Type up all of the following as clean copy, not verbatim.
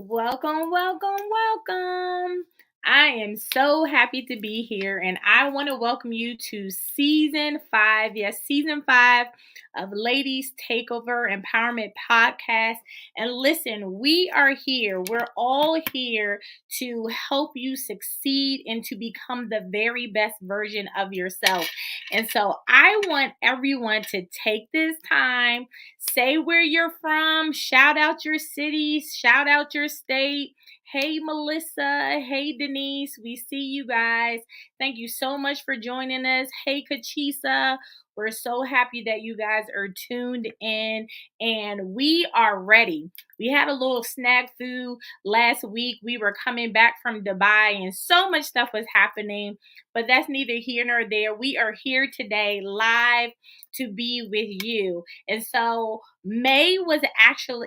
Welcome, welcome, welcome. I am so happy to be here, and I want to welcome you to season five. Yes, season five of Ladies Takeover Empowerment Podcast. And listen, we are here. We're all here to help you succeed and to become the very best version of yourself. And so I want everyone to take this time, say where you're from, shout out your city, shout out your state. Hey, Melissa. Hey, Denise. We see you guys. Thank you so much for joining us. Hey, Kachisa. We're so happy that you guys are tuned in and we are ready. We had a little snafu last week. We were coming back from Dubai and so much stuff was happening, but that's neither here nor there. We are here today live to be with you. And so May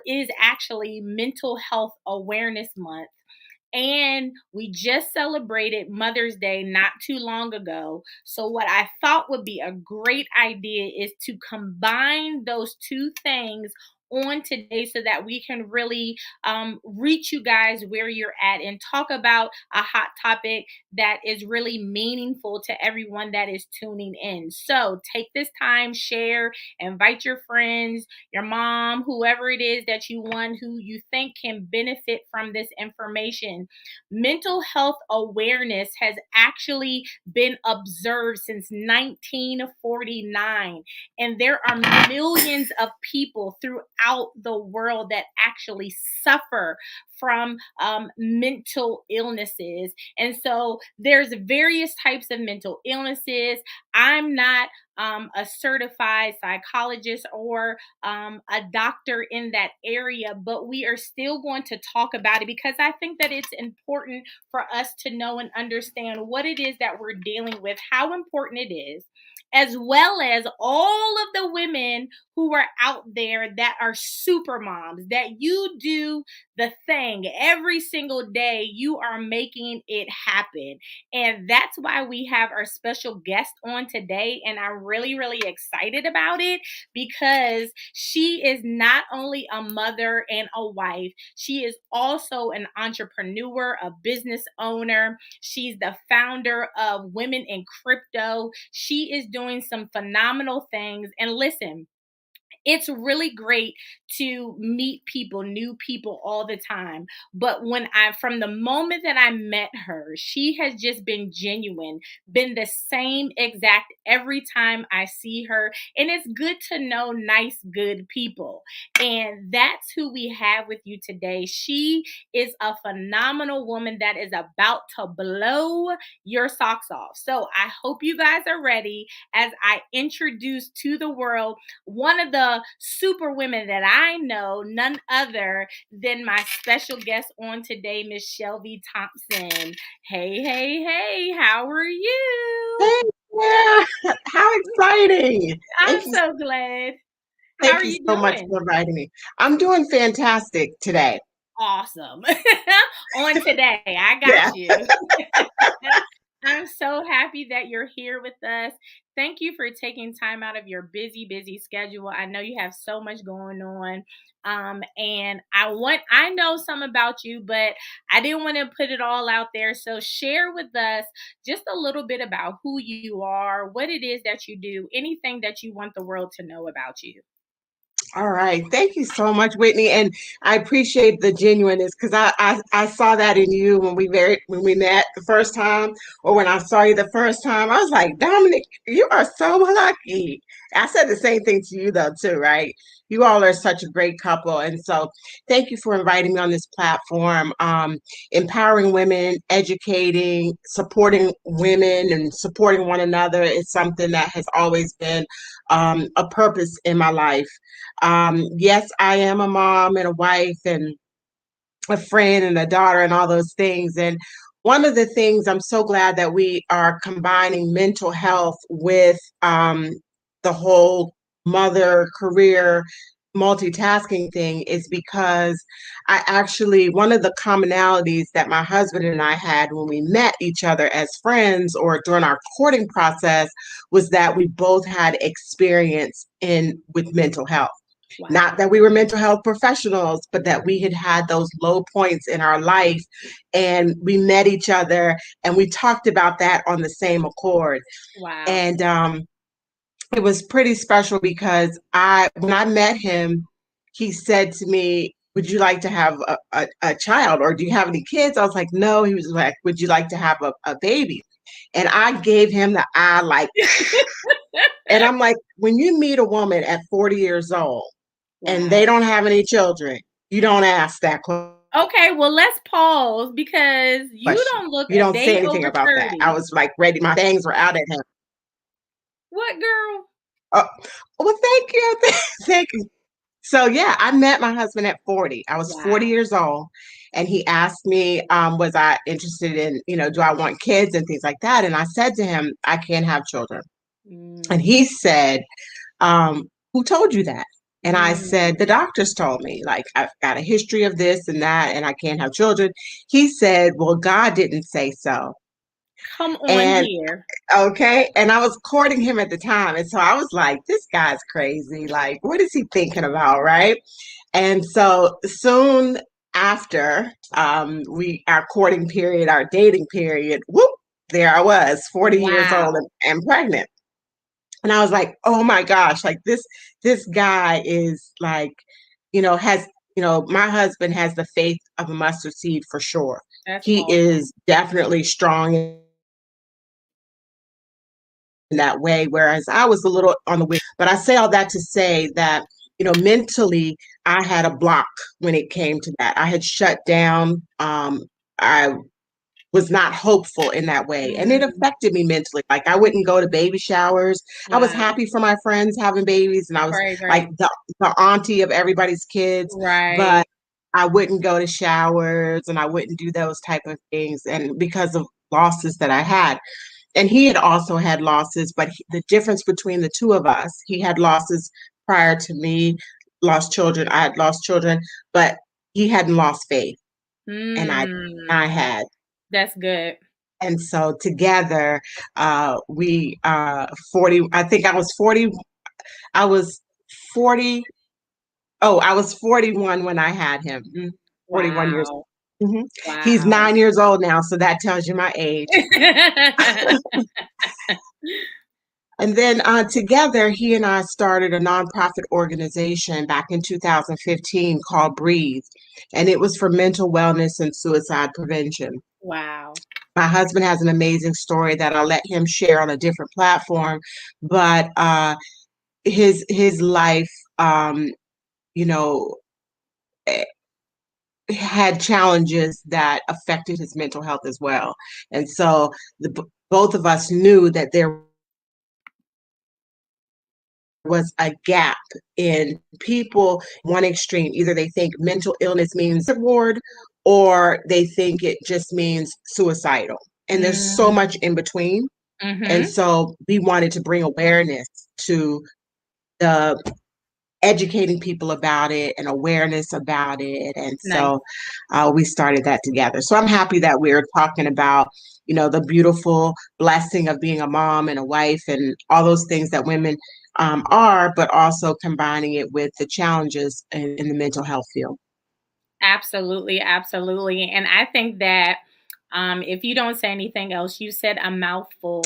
is actually Mental Health Awareness Month. And we just celebrated Mother's Day not too long ago. So, what I thought would be a great idea is to combine those two things on today so that we can really reach you guys where you're at and talk about a hot topic that is really meaningful to everyone that is tuning in. So, take this time, share, invite your friends, your mom, whoever it is that you want, who you think can benefit from this information. Mental health awareness has actually been observed since 1949, and there are millions of people throughout the world that actually suffer from mental illnesses. And so there's various types of mental illnesses. I'm not a certified psychologist or a doctor in that area, but we are still going to talk about it because I think that it's important for us to know and understand what it is that we're dealing with, how important it is, as well as all of the women who are out there that are super moms, that you do the thing every single day. You are making it happen. And that's why we have our special guest on today. And I'm really, really excited about it because she is not only a mother and a wife, she is also an entrepreneur, a business owner. She's the founder of Women in Crypto. She is doing some phenomenal things. And listen, it's really great to meet people, new people all the time. But from the moment that I met her, she has just been genuine, been the same exact every time I see her. And it's good to know nice, good people. And that's who we have with you today. She is a phenomenal woman that is about to blow your socks off. So I hope you guys are ready as I introduce to the world one of the super women that I know, none other than my special guest on today, Miss Shelby Thompson. Hey, hey, hey, how are you? Hey, yeah, how exciting. I'm Thank you. so glad. How Thank are you you so much doing? for inviting me. I'm doing fantastic today. Awesome. On today, I Yeah. got you. I'm so happy that you're here with us. Thank you for taking time out of your busy, busy schedule. I know you have so much going on. And I know some about you, but I didn't want to put it all out there. So share with us just a little bit about who you are, what it is that you do, anything that you want the world to know about you. All right. Thank you so much, Whitney. And I appreciate the genuineness because I saw that in you when we met the first time or when I saw you the first time. I was like, Dominic, you are so lucky. I said the same thing to you though, too, right? You all are such a great couple. And so thank you for inviting me on this platform. Empowering women, educating, supporting women and supporting one another is something that has always been a purpose in my life. Yes, I am a mom and a wife and a friend and a daughter and all those things. And one of the things I'm so glad that we are combining mental health with the whole mother career multitasking thing is because one of the commonalities that my husband and I had when we met each other as friends or during our courting process was that we both had experience in with mental health. Not Wow. that we were mental health professionals, but that we had had those low points in our life and we met each other and we talked about that on the same accord. Wow. And it was pretty special because when I met him, he said to me, "Would you like to have a child or do you have any kids?" I was like, "No." He was like, "Would you like to have a baby?" And I gave him the eye like, and I'm like, when you meet a woman at 40 years old and they Wow. don't have any children, you don't ask that Okay, well, let's pause because you question. don't look You a don't say day anything over about that. I 30. was like ready. My fangs were out at him. What, girl? Oh, well, thank you. Thank you. So yeah, I met my husband at 40. I was 40 Wow. years old and he asked me, was I interested in, do I want kids and things like that? And I said to him, I can't have children. And Mm, he said, who told you that? And I said, mm. the doctors told me, like, I've got a history of this and that, and I can't have children. He said, well, God didn't say so. Come on And here. okay. And I was courting him at the time. And so I was like, this guy's crazy. Like, what is he thinking about? Right. And so soon after our courting period, our dating period, whoop, there I was, 40 years old Wow. and pregnant. And I was like, oh my gosh, like this guy is like, has, my husband has the faith of a mustard seed for sure. That's He awesome. is definitely strong in that way, whereas I was a little on the weak. But I say all that to say that, mentally, I had a block when it came to that. I had shut down. I was not hopeful in that way. And it Mm, affected me mentally. Like I wouldn't go to baby showers. I was wow. happy for my friends having babies and I was Right, like right. the auntie of everybody's kids, but Right. I wouldn't go to showers and I wouldn't do those type of things. And because of losses that I had. And he had also had losses, but the difference between the two of us, he had losses prior to me, lost children. I had lost children, but he hadn't lost faith. And I Mm, had. that's good. And so together, we 40, I think I was 40, oh, I was 41 when I had him. 41 years. Wow. Mhm. He's Wow. 9 years old now, so that tells you my age. And then together, he and I started a nonprofit organization back in 2015 called Breathe, and it was for mental wellness and suicide prevention. Wow. My husband has an amazing story that I'll let him share on a different platform, but his life, you know, eh, had challenges that affected his mental health as well, and so both of us knew that there was a gap in people one extreme. Either they think mental illness means ward or they think it just means suicidal. And there's so much Mm, in between. And mhm. so we wanted to bring awareness to the educating people about it and awareness about it. And Nice. so we started that together. So I'm happy that we're talking about, the beautiful blessing of being a mom and a wife and all those things that women are, but also combining it with the challenges in the mental health field. Absolutely, absolutely. And I think that if you don't say anything else, you said a mouthful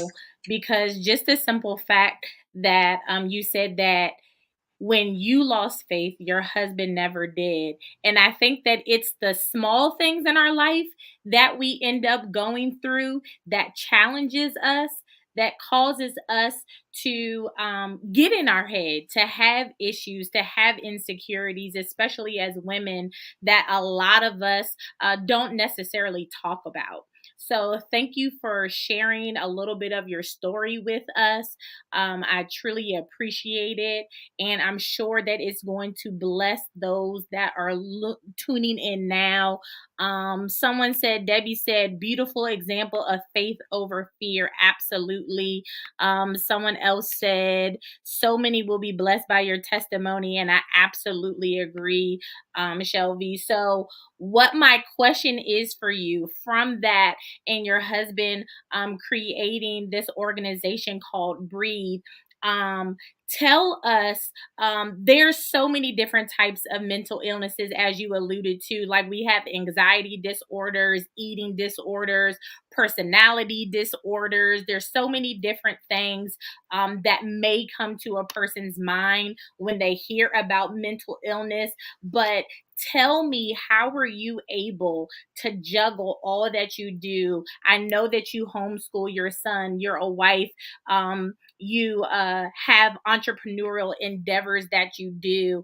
because just the simple fact that you said that when you lost faith, your husband never did. And I think that it's the small things in our life that we end up going through that challenges us, that causes us to get in our head, to have issues, to have insecurities, especially as women, that a lot of us don't necessarily talk about. So, thank you for sharing a little bit of your story with us. I truly appreciate it. And I'm sure that it's going to bless those that are tuning in now. Someone said, Debbie said, beautiful example of faith over fear. Absolutely. Someone else said, so many will be blessed by your testimony. And I absolutely agree, Shelby. So, what my question is for you from that and your husband creating this organization called Breathe, Um, Tell us, there's so many different types of mental illnesses, as you alluded to. Like, we have anxiety disorders, eating disorders, personality disorders. There's so many different things that may come to a person's mind when they hear about mental illness. But tell me, how are you able to juggle all that you do? I know that you homeschool your son, you're a wife, you have entrepreneurial endeavors that you do.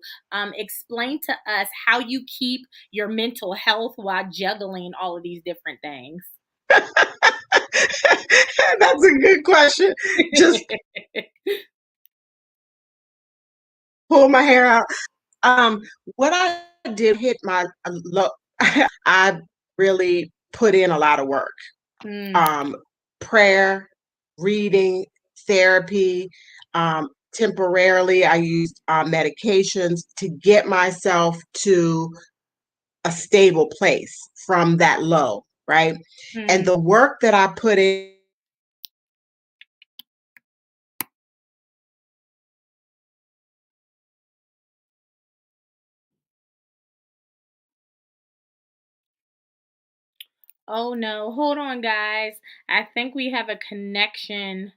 Explain to us how you keep your mental health while juggling all of these different things. That's a good question. Just pull my hair out. Um, what I did hit my low. I really put in a lot of work. Mm, Um, Prayer, reading, therapy. Temporarily, I used medications to get myself to a stable place from that low, right? And mm. the work that I put in. Oh no, hold on, guys. I think we have a connection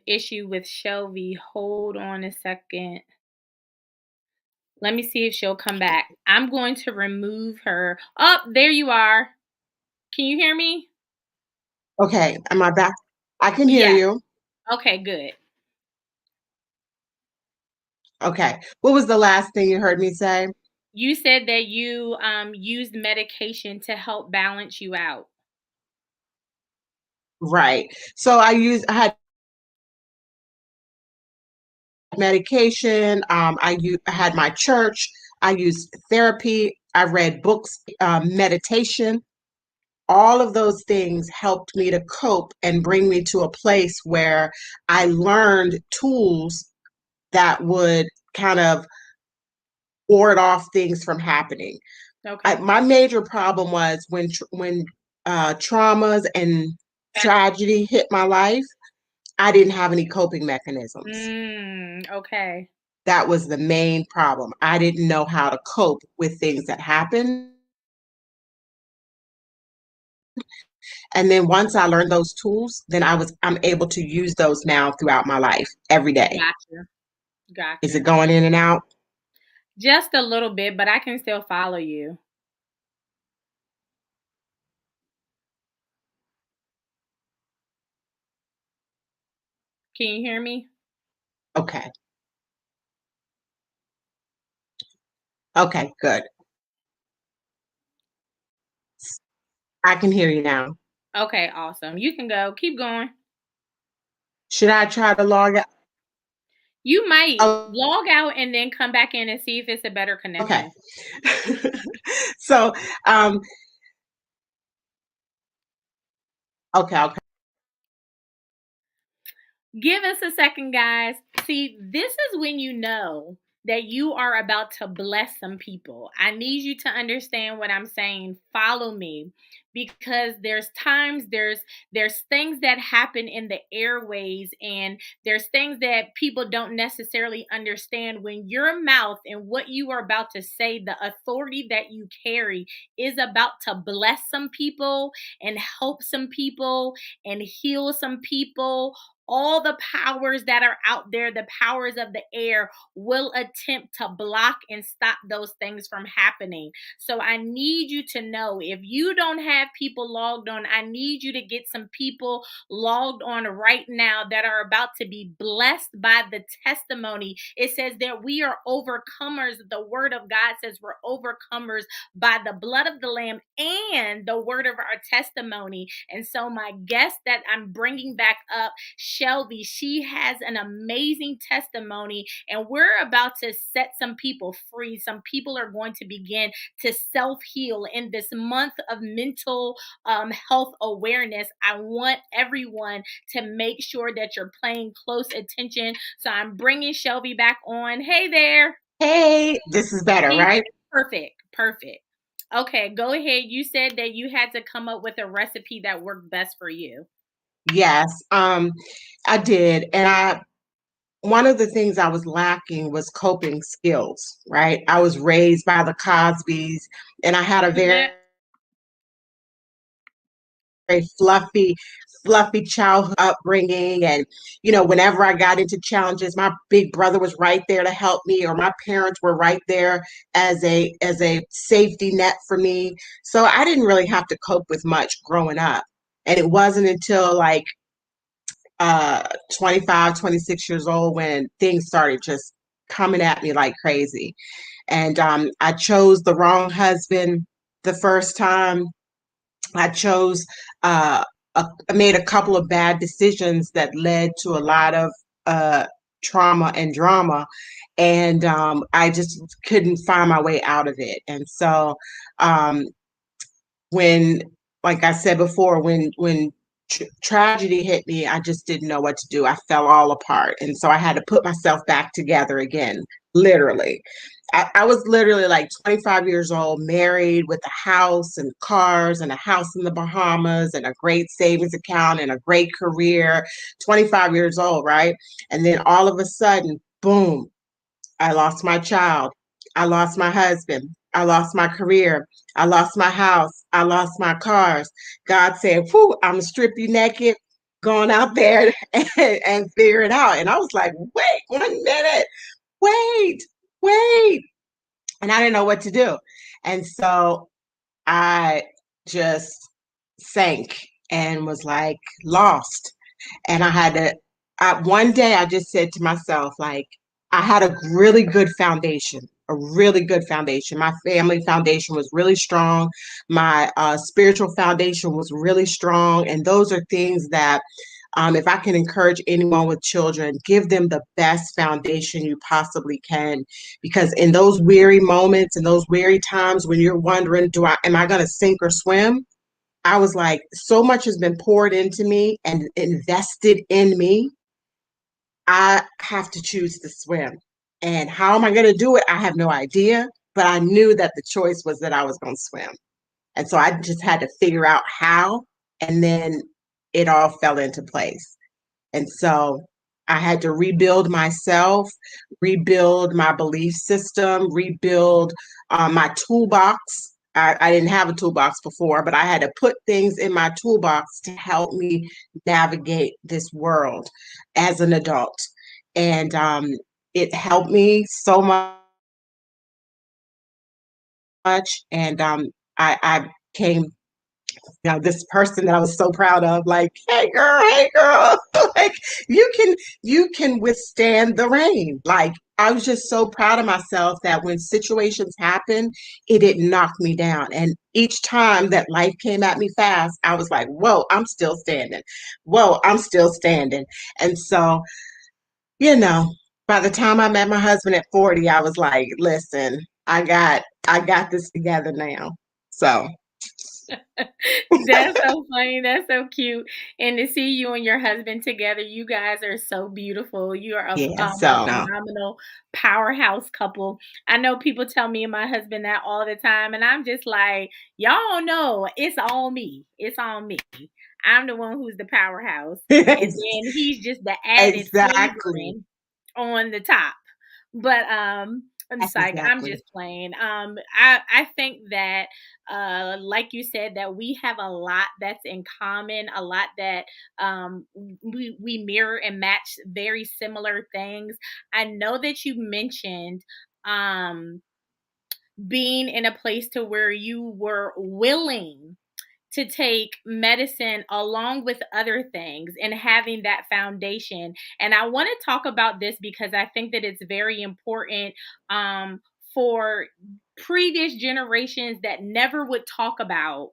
issue with Shelby. Hold on a second. Let me see if she'll come back. I'm going to remove her. Oh, there you are. Can you hear me? Okay, am I back? I can hear Yes. you. Okay, good. Okay. What was the last thing you heard me say? You said that you used medication to help balance you out. Right. So I had medication. I had my church. I used therapy. I read books, meditation. All of those things helped me to cope and bring me to a place where I learned tools that would kind of ward off things from happening. Okay. My major problem was when traumas and tragedy hit my life, I didn't have any coping mechanisms. Okay. That was the main problem. I didn't know how to cope with things that happened. And then once I learned those tools, then I'm able to use those now throughout my life every day. Gotcha. Is it Gotcha. going in and out? Just a little bit, but I can still follow you. Can you hear me? Okay. Okay, good. I can hear you now. Okay, awesome. You can go. Keep going. Should I try to log out? You might Oh, log out and then come back in and see if it's a better okay. connection. So, um, okay. Give us a second, guys. See, this is when you know that you are about to bless some people. I need you to understand what I'm saying. Follow me, because there's things that happen in the airways, and there's things that people don't necessarily understand. When your mouth and what you are about to say, the authority that you carry, is about to bless some people and help some people and heal some people. All the powers that are out there, the powers of the air, will attempt to block and stop those things from happening. So I need you to know, if you don't have people logged on, I need you to get some people logged on right now that are about to be blessed by the testimony. It says that we are overcomers. The word of God says we're overcomers by the blood of the Lamb and the word of our testimony. And so, my guest that I'm bringing back up, Shelby, she has an amazing testimony, and we're about to set some people free. Some people are going to begin to self heal in this month of mental health awareness. I want everyone to make sure that you're paying close attention. So I'm bringing Shelby back on. Hey there. Hey, this is better, right? Perfect. Perfect. Okay, go ahead. You said that you had to come up with a recipe that worked best for you. Yes, I did, and one of the things I was lacking was coping skills, right? I was raised by the Cosbys, and I had a Yeah. very fluffy childhood upbringing. And, whenever I got into challenges, my big brother was right there to help me, or my parents were right there as a safety net for me. So I didn't really have to cope with much growing up. And it wasn't until like 25, 26 years old when things started just coming at me like crazy. And I chose the wrong husband the first time. I chose, I made a couple of bad decisions that led to a lot of uh, trauma and drama. And I just couldn't find my way out of it. And so, um, when, like I said before, when tragedy hit me, I just didn't know what to do. I fell all apart, and so I had to put myself back together again, literally. I was literally like 25 years old, married with a house and cars and a house in the Bahamas and a great savings account and a great career. 25 years old, right? And then all of a sudden, boom, I lost my child. I lost my husband. I lost my career. I lost my house. I lost my cars. God said, whew, I'm gonna strip you naked, going out there and figure it out. And I was like, wait 1 minute, wait, wait. And I didn't know what to do. And so I just sank and was like lost. And I had to, one day I just said to myself, like, I had a really good foundation, a really good foundation. My family foundation was really strong. My spiritual foundation was really strong. And those are things that, if I can encourage anyone with children, give them the best foundation you possibly can. Because in those weary moments and those weary times when you're wondering, am I going to sink or swim? I was like, so much has been poured into me and invested in me. I have to choose to swim. And how am I going to do it? I have no idea. But I knew that the choice was that I was going to swim. And so I just had to figure out how. And then it all fell into place. And so I had to rebuild myself, rebuild my belief system, rebuild my toolbox. I didn't have a toolbox before, but I had to put things in my toolbox to help me navigate this world as an adult. And it helped me so much. And I came this person that I was so proud of, like, hey girl, like you can withstand the rain. Like I was just so proud of myself that when situations happen, it didn't knock me down. And each time that life came at me fast, I was like, whoa, I'm still standing. Whoa, I'm still standing. And so, you know, by the time I met my husband at 40, I was like, listen, I got this together now. So That's so funny. That's so cute. And to see you and your husband together, you guys are so beautiful. You are yeah, a so no. phenomenal powerhouse couple. I know people tell me and my husband that all the time, and I'm just like, y'all know it's all me. It's on me. I'm the one who's the powerhouse, and then he's just the added Exactly. flavoring on the top. But it's like I'm Exactly. just playing. I think that like you said, that we have a lot that's in common, a lot that we mirror and match very similar things. I know that you mentioned um being in a place to where you were willing to take medicine along with other things and having that foundation. And I want to talk about this because I think that it's very important for previous generations that never would talk about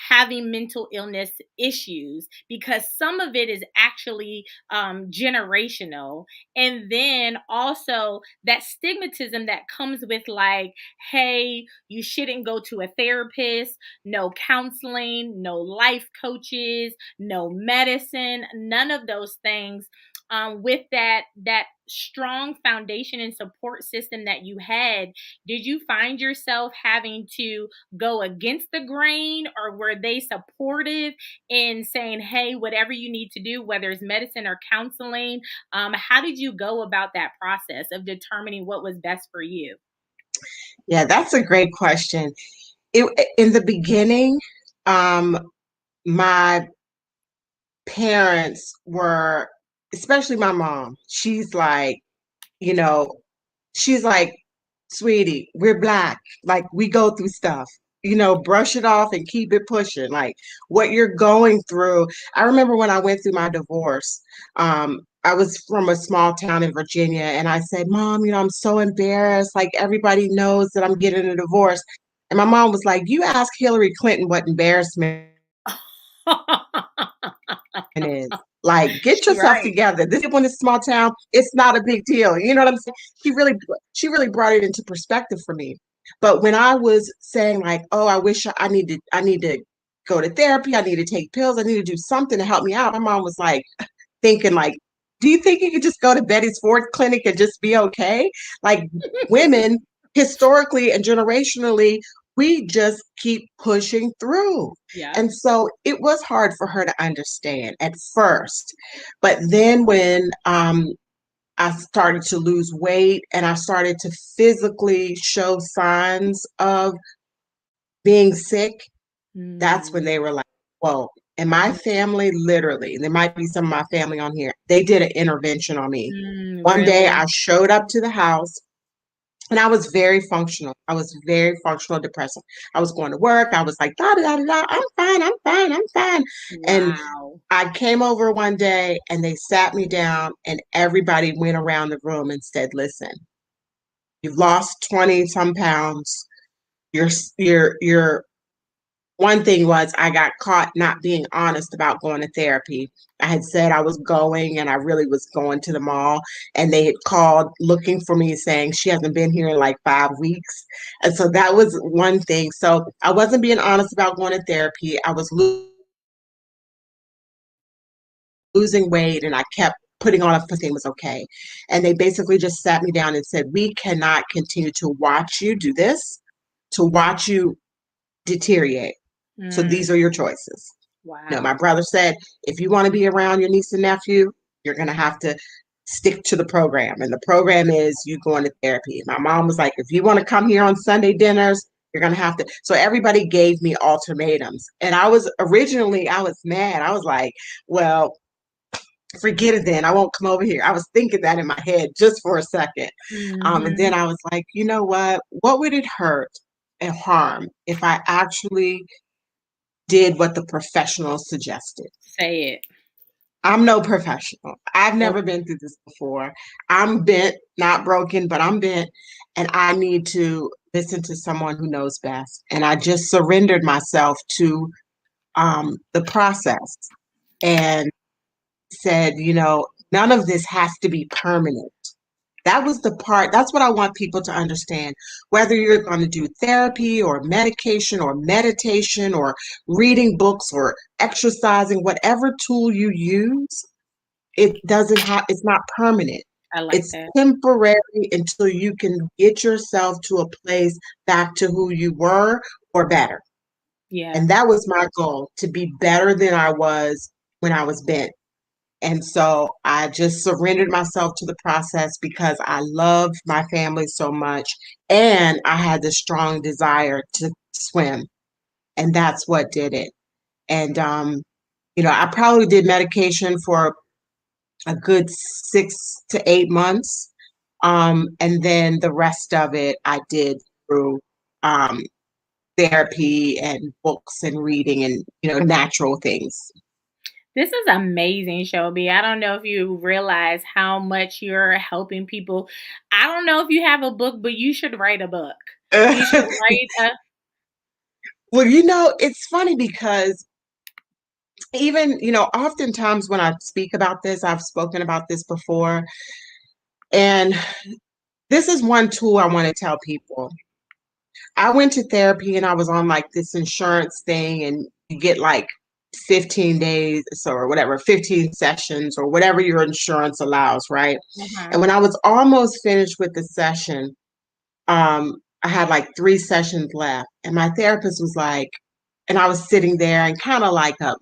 having mental illness issues, because some of it is actually generational. And then also that stigmatism that comes with, like, hey, you shouldn't go to a therapist, no counseling, no life coaches, no medicine, none of those things with that strong foundation and support system that you had, did you find yourself having to go against the grain, or were they supportive in saying, hey, whatever you need to do, whether it's medicine or counseling? How did you go about that process of determining what was best for you? Yeah, that's a great question. In the beginning, um, my parents were, especially my mom, you know, she's like, sweetie, we're Black. Like, we go through stuff, brush it off and keep it pushing. Like, what you're going through. I remember when I went through my divorce, I was from a small town in Virginia, and I said, Mom, I'm so embarrassed. Like, everybody knows that I'm getting a divorce. And my mom was like, you ask Hillary Clinton what embarrassment is. Like, get She yourself right. together. This people in this small town, it's not a big deal. You know what I'm saying? She really brought it into perspective for me. But when I was saying like, oh, I need to go to therapy, I need to take pills, I need to do something to help me out, my mom was like thinking like, do you think you could just go to Betty's Ford Clinic and just be okay? Like, women historically and generationally, we just keep pushing through. Yeah. And so it was hard for her to understand at first. But then when I started to lose weight and I started to physically show signs of being sick, that's when Mm, they were like, whoa. And my family, literally, there might be some of my family on here, they did an intervention on me. One day really? I showed up to the house and I was very functional. I was very functional depressive. I was going to work. I was like, da da da da, da, I'm fine, I'm fine, I'm fine. And Wow. I came over one day and they sat me down and everybody went around the room and said, listen, you've lost 20 some pounds. You're one thing was I got caught not being honest about going to therapy. I had said I was going and I really was going to the mall, and they had called looking for me saying she hasn't been here in like 5 weeks. And so that was one thing. So I wasn't being honest about going to therapy. I was losing weight and I kept putting on everything was okay. And they basically just sat me down and said, we cannot continue to watch you do this, to watch you deteriorate. So these Mm, are your choices. No, my wow. brother said, if you want to be around your niece and nephew, you're going to have to stick to the program. And the program is you going to therapy. My mom was like, if you want to come here on Sunday dinners, you're going to have to. So everybody gave me ultimatums. And I was mad. I was like, well, forget it then. I won't come over here. I was thinking that in my head just for a second. And then Mhm. I was like, you know what? What would it hurt and harm if I actually did what the professionals suggested? Say it. I'm no professional. I've Nope. never been through this before. I'm bent, not broken, but I'm bent, and I need to listen to someone who knows best. And I just surrendered myself to the process and said, none of this has to be permanent. That was the part, that's what I want people to understand. Whether you're going to do therapy or medication or meditation or reading books or exercising, whatever tool you use, it's not permanent. I like It's that. temporary until you can get yourself to a place back to who you were or better. Yeah. And that was my goal, to be better than I was when I was bent. And so I just surrendered myself to the process because I love my family so much. And I had this strong desire to swim. And that's what did it. And, I probably did medication for a good 6 to 8 months. And then the rest of it I did through um, therapy and books and reading and, natural things. This is amazing, Shelby. I don't know if you realize how much you're helping people. I don't know if you have a book, but you should write a book. You should write a Well, it's funny because even, oftentimes when I speak about this, I've spoken about this before. And this is one tool I want to tell people. I went to therapy and I was on like this insurance thing, and you get like 15 days or whatever, 15 sessions or whatever your insurance allows, right? Uh-huh. And when I was almost finished with the session, I had like 3 sessions left, and my therapist was like, and I was sitting there and kind of like uh,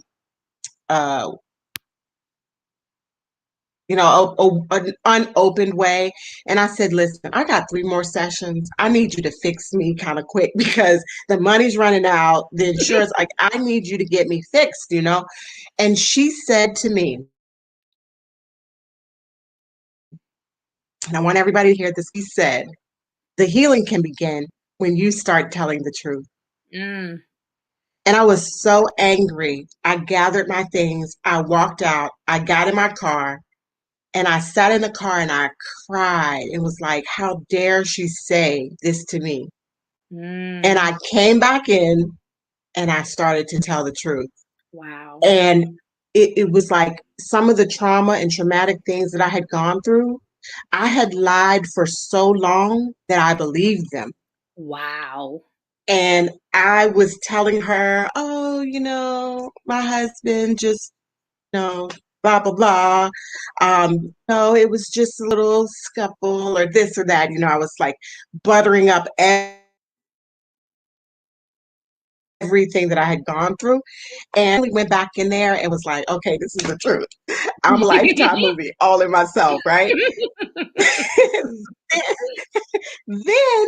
an unopened way. And I said, listen, I got 3 more sessions. I need you to fix me kind of quick because the money's running out. The insurance, like, I need you to get me fixed. And she said to me, and I want everybody to hear this, he said, the healing can begin when you start telling the truth. Mm, And I was so angry. I gathered my things. I walked out. I got in my car and I sat in the car and I cried. It was like, how dare she say this to me? And mm. I came back in and I started to tell the truth. Wow. And it was like some of the trauma and traumatic things that I had gone through, I had lied for so long that I believed them. Wow. And I was telling her, oh, my husband just, blah, blah, blah. No, it was just a little scuffle or this or that. I was like buttering up everything that I had gone through. And we went back in there and was like, okay, this is the truth. I'm a Lifetime movie all in myself, right? then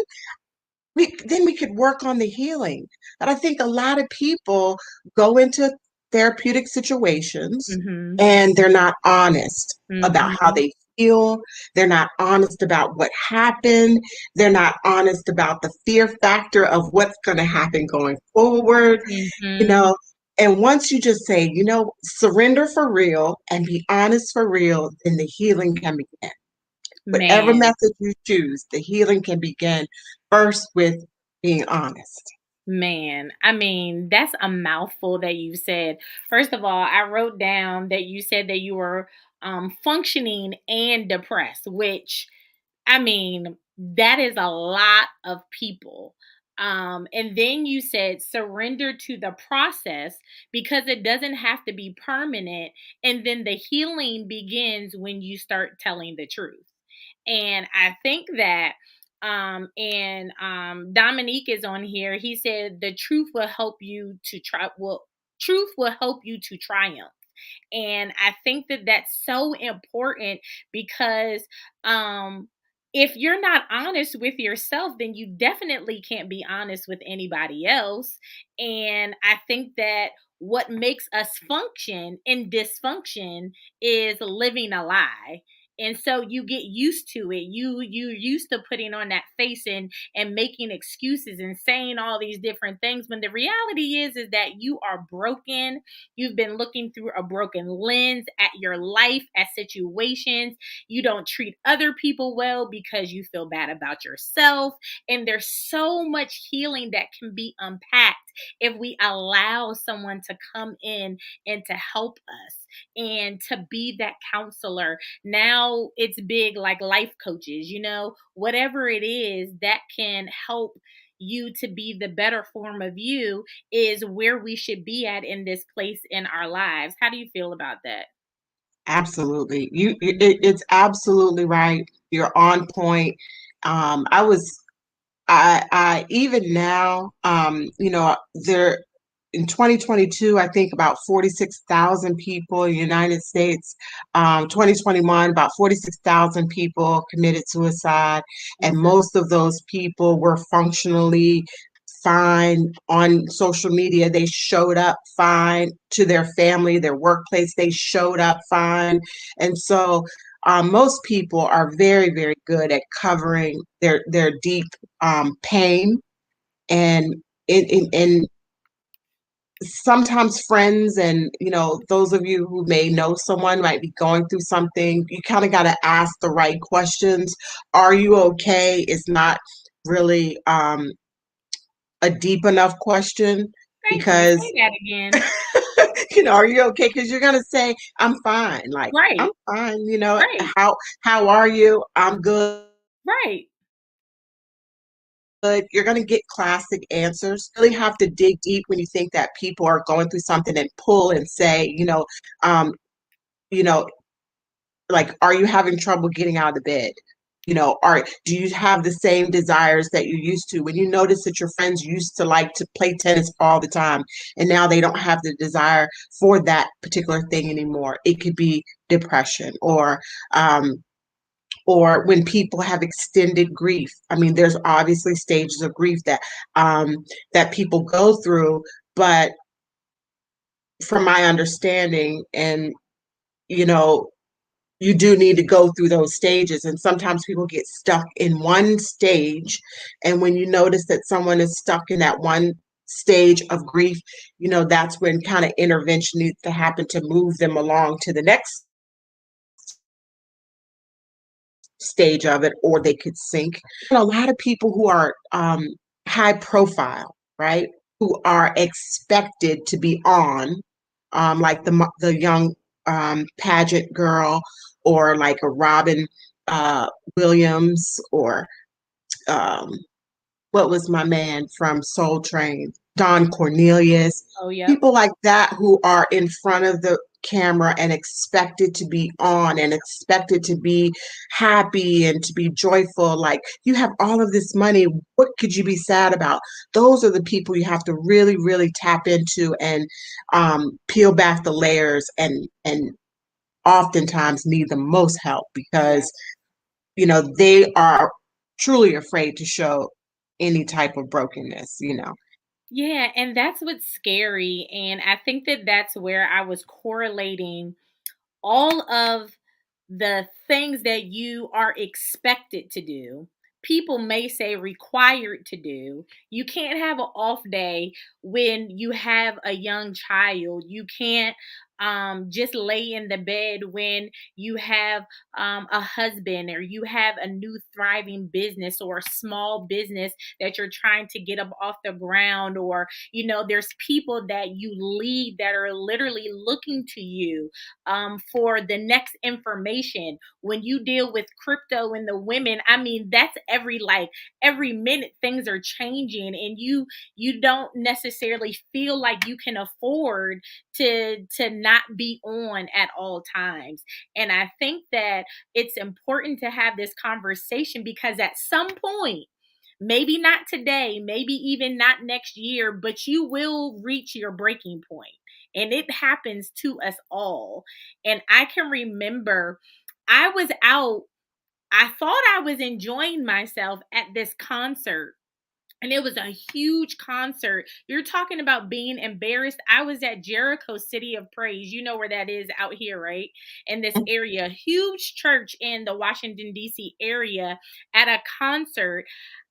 then we could work on the healing. But I think a lot of people go into therapeutic situations Mhm. and they're not honest about how Mhm. they feel. They're not honest about what happened. They're not honest about the fear factor of what's going to happen going forward, you Mhm. know. And once you just say, surrender for real and be honest for real, then the healing can begin. Whatever Man, method you choose, the healing can begin first with being honest. man. I mean, that's a mouthful that you said. First of all, I wrote down that you said that you were functioning and depressed, which I mean, that is a lot of people. And then you said surrender to the process because it doesn't have to be permanent. And then the healing begins when you start telling the truth. And I think that and Dominique is on here. He said the truth will help you to try truth will help you to triumph. And I think that that's so important because um if you're not honest with yourself, then you definitely can't be honest with anybody else. And I think that what makes us function in dysfunction is living a lie. And so you get used to it. You used to putting on that face and making excuses and saying all these different things when the reality is that you are broken. You've been looking through a broken lens at your life, at situations. You don't treat other people well because you feel bad about yourself. And there's so much healing that can be unpacked if we allow someone to come in and to help us and to be that counselor. Now it's big like life coaches, whatever it is that can help you to be the better form of you is where we should be at in this place in our lives. How do you feel about that? Absolutely. It's absolutely right. You're on point. I was I even now, there in 2022, I think about 46,000 people in the United States. 2021, about 46,000 people committed suicide, and Mhm. most of those people were functionally fine on social media. They showed up fine to their family, their workplace. They showed up fine, and so most people are very, very good at covering their deep pain and in sometimes friends and those of you who may know someone might be going through something. You kind of got to ask the right questions. Are you okay? Is not really a deep enough question Thank you. because Say that again. are you okay? Because you're gonna say I'm fine. Like I'm Right. fine. Right. How are you? I'm good. Right. you're going to get classic answers. You really have to dig deep when you think that people are going through something and pull and say, you know, like, are you having trouble getting out of bed? Do you have the same desires that you used to? When you notice that your friends used to like to play tennis all the time and now they don't have the desire for that particular thing anymore. It could be depression um, or when people have extended grief. I mean, there's obviously stages of grief that people go through, but from my understanding, and you know, you do need to go through those stages. And sometimes people get stuck in one stage. And when you notice that someone is stuck in that one stage of grief, that's when kind of intervention needs to happen to move them along to the next stage of it, or they could sink. A lot of people who are high profile, right? Who are expected to be on, like the young pageant girl, or like a Robin Williams, or um, what was my man from Soul Train? Don Cornelius. Oh, yep. People like that who are in front of the camera and expected to be on and expected to be happy and to be joyful. Like, you have all of this money. What could you be sad about? Those are the people you have to really, really tap into and peel back the layers, and oftentimes need the most help, Yeah. because they are truly afraid to show any type of brokenness. Yeah, and that's what's scary. And I think that that's where I was correlating all of the things that you are expected to do. People may say required to do. You can't have an off day when you have a young child. You can't just lay in the bed when you have a husband, or you have a new thriving business or a small business that you're trying to get up off the ground. Or, there's people that you lead that are literally looking to you for the next information. When you deal with crypto and the women, I mean, that's every minute things are changing, and you don't necessarily feel like you can afford to not be on at all times. And I think that it's important to have this conversation, because at some point, maybe not today, maybe even not next year, but you will reach your breaking point. And it happens to us all. And I can remember I was out, I thought I was enjoying myself at this concert. And it was a huge concert. You're talking about being embarrassed. I was at Jericho City of Praise. You know where that is out here, right? In this area. Huge church in the Washington, D.C. area at a concert.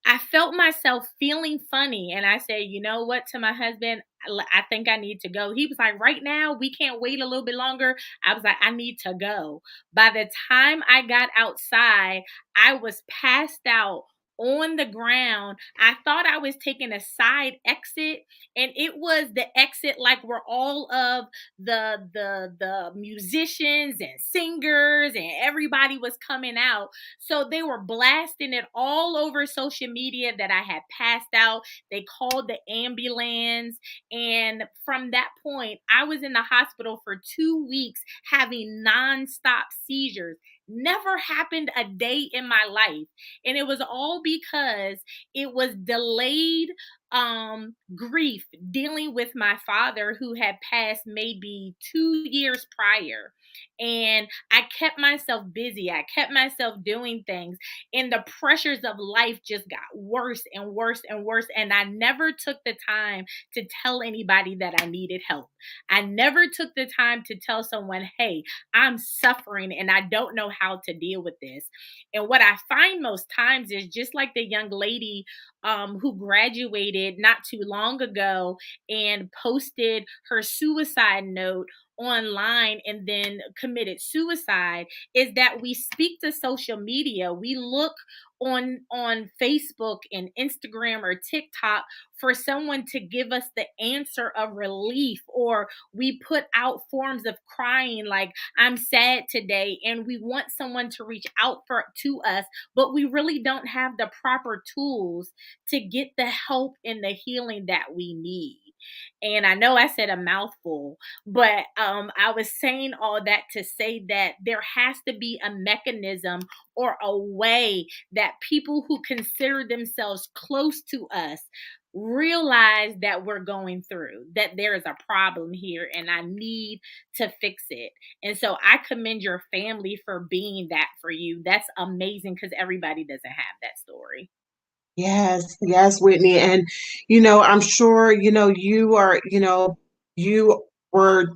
I felt myself feeling funny. And I said, you know what, to my husband, I think I need to go. He was like, right now, we can't wait a little bit longer. I was like, I need to go. By the time I got outside, I was passed out on the ground. I thought I was taking a side exit, and it was the exit like where all of the musicians and singers and everybody was coming out. So they were blasting it all over social media that I had passed out. They called the ambulance, and from that point, I was in the hospital for 2 weeks having nonstop seizures. Never happened a day in my life. And it was all because it was delayed grief dealing with my father, who had passed maybe 2 years prior. And I kept myself busy. I kept myself doing things. And the pressures of life just got worse and worse and worse. And I never took the time to tell anybody that I needed help. I never took the time to tell someone, hey, I'm suffering and I don't know how to deal with this. And what I find most times is just like the young lady who graduated not too long ago and posted her suicide note online and then committed suicide, is that we speak to social media. We look on Facebook and Instagram or TikTok for someone to give us the answer of relief, or we put out forms of crying like I'm sad today, and we want someone to reach out for to us, but we really don't have the proper tools to get the help and the healing that we need. And I know I said a mouthful, but I was saying all that to say that there has to be a mechanism or a way that people who consider themselves close to us realize that we're going through, that there is a problem here and I need to fix it. And so I commend your family for being that for you. That's amazing because everybody doesn't have that story. Yes, yes, Whitney. And, I'm sure, you were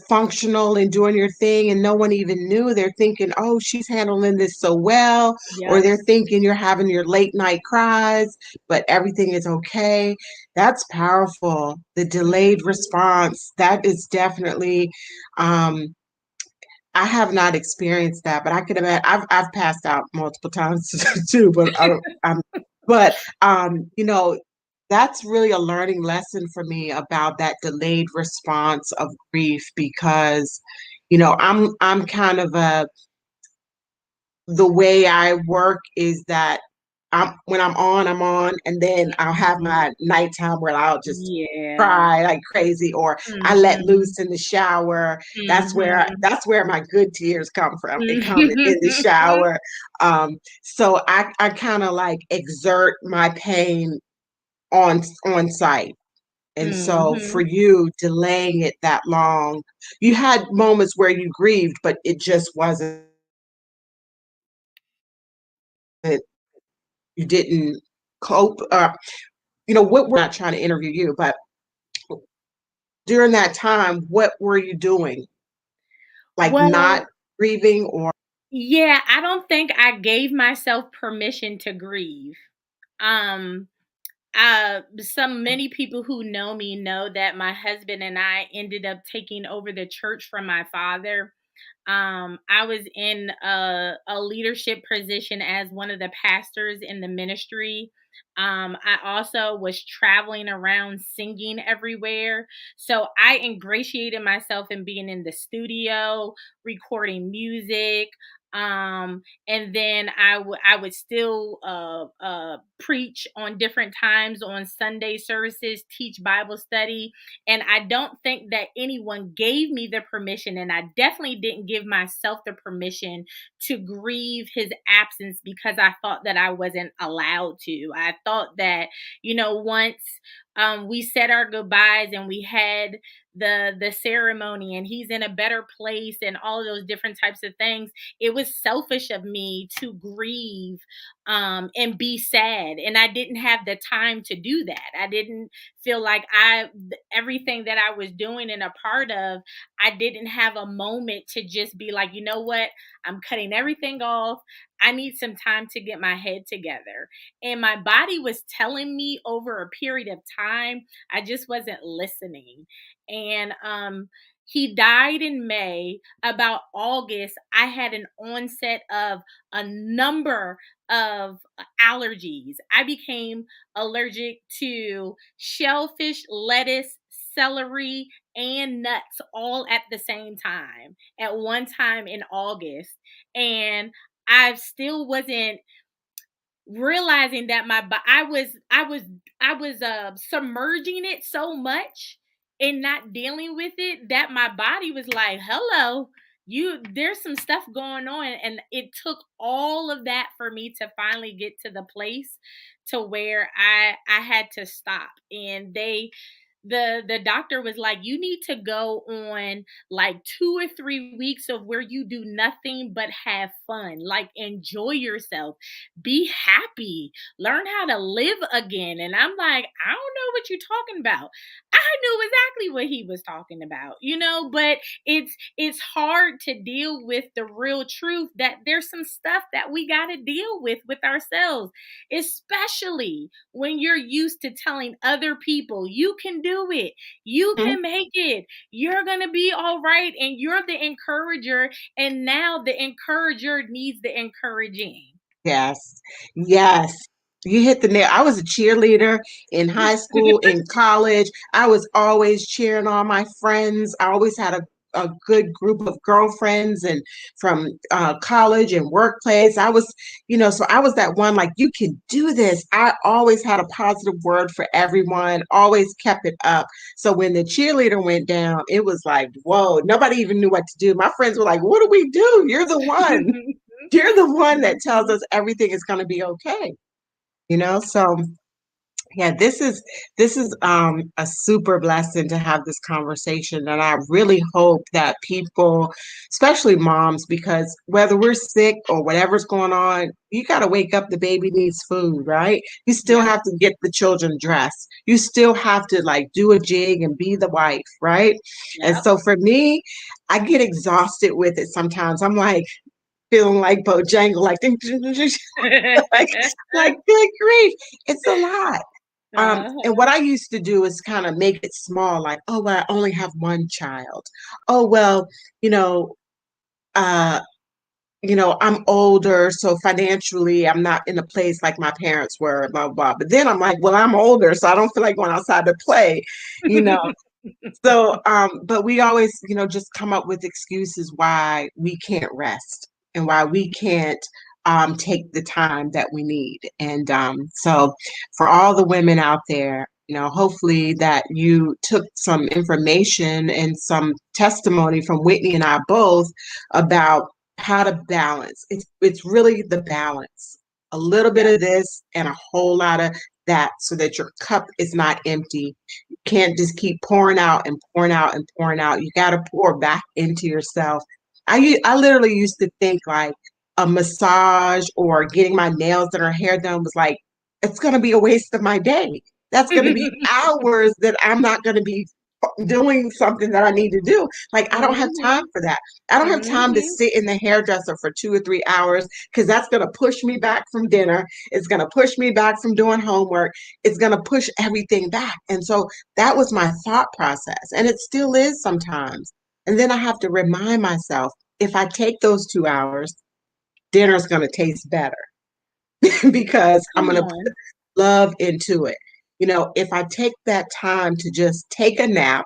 functional and doing your thing, and no one even knew. They're thinking, oh, she's handling this so well, or Yep. they're thinking you're having your late night cries, but everything is okay. That's powerful. The delayed Mhm. response, that is definitely, um, I have not experienced that, but I could imagine. I've passed out multiple times too, but I don't. But that's really a learning lesson for me about that delayed response of grief because, I'm kind of a the way I work is that when I'm on, and then I'll have Mhm. my nighttime where I'll just Yeah. cry like crazy, or I let Mhm. loose in the shower. Mhm. That's where my good tears come from. They come in the Mhm. shower. So I kind of like exert my pain on site. And so for Mhm. you delaying it that long, you had moments where you grieved, but it just wasn't, you didn't cope. What we're not trying to interview you, but during that time, what were you doing? Like not Well, grieving or yeah, I don't think I gave myself permission to grieve. Um, some many people who know me know that my husband and I ended up taking over the church from my father. I was in a leadership position as one of the pastors in the ministry. I also was traveling around singing everywhere. So I ingratiated myself in being in the studio, recording music. And then I would still preach on different times on Sunday services, teach Bible study, and I don't think that anyone gave me the permission, and I definitely didn't give myself the permission to grieve his absence because I thought that I wasn't allowed to. I thought that, once we said our goodbyes and we had the ceremony and he's in a better place and all of those different types of things, it was selfish of me to grieve and be sad, and I didn't have the time to do that. I didn't feel like everything that I was doing and a part of, I didn't have a moment to just be like, you know what, I'm cutting everything off. I need some time to get my head together. And my body was telling me over a period of time, I just wasn't listening. And he died in May. About August, I had an onset of a number of allergies. I became allergic to shellfish, lettuce, celery, and nuts all at the same time at one time in August. And I still wasn't realizing that I was submerging it so much and not dealing with it that my body was like, hello, there's some stuff going on. And it took all of that for me to finally get to the place to where I had to stop. And the doctor was like, you need to go on like 2 or 3 weeks of where you do nothing but have fun, like enjoy yourself, be happy, learn how to live again. And I'm like, I don't know what you're talking about. I knew exactly what he was talking about, but it's hard to deal with the real truth that there's some stuff that we got to deal with ourselves, especially when you're used to telling other people you can do it, you Mhm. can make it, you're going to be all right, and you're the encourager. And now the encourager needs the encouraging. Yes. Yes. You hit the nail. I was a cheerleader in high school, in college. I was always cheering on my friends. I always had a good group of girlfriends and from college and workplace. So I was that one like, you can do this. I always had a positive word for everyone, always kept it up. So when the cheerleader went down, it was like, whoa, nobody even knew what to do. My friends were like, what do we do? You're the one. You're the one that tells Mhm. us everything is going to be okay, you know? So yeah, this is a super blessing to have this conversation. And I really hope that people, especially moms, because whether we're sick or whatever's going on, you got to wake up, the baby needs food, right? You still Yep. have to get the children dressed. You still have to like do a jig and be the wife, right? And Yep. so for me, I get exhausted with it sometimes. I'm like, feeling like Bojangle, like, like, like, good grief, it's a lot. And Uh-huh. what I used to do is kind of make it small, like, oh, well, I only have one child. Oh, well, you know, uh, I'm older, so financially, I'm not in a place like my parents were, blah, blah. But then I'm like, well, I'm older, so I don't feel like going outside to play, you know. But we always, just come up with excuses why we can't rest and why we can't take the time that we need. And so, for all the women out there, hopefully that you took some information and some testimony from Whitney and I both about how to balance. It's really the balance. A little bit Yep. of this and a whole lot of that so that your cup is not empty. Can't just keep pouring out and pouring out and pouring out. You got to pour back into yourself. I literally used to think like a massage or getting my nails done or hair done was like, it's going to be a waste of my day. That's going to be hours that I'm not going to be doing something that I need to do. Like, I don't have time Mhm. for that. I don't have time to Mhm. sit in the hairdresser for 2 or 3 hours because that's going to push me back from dinner. It's going to push me back from doing homework. It's going to push everything back. And so that was my thought process. And it still is sometimes. And then I have to remind myself if I take those 2 hours, dinner's going to taste better because I'm Come going to put on. love into it. If I take that time to just take a nap,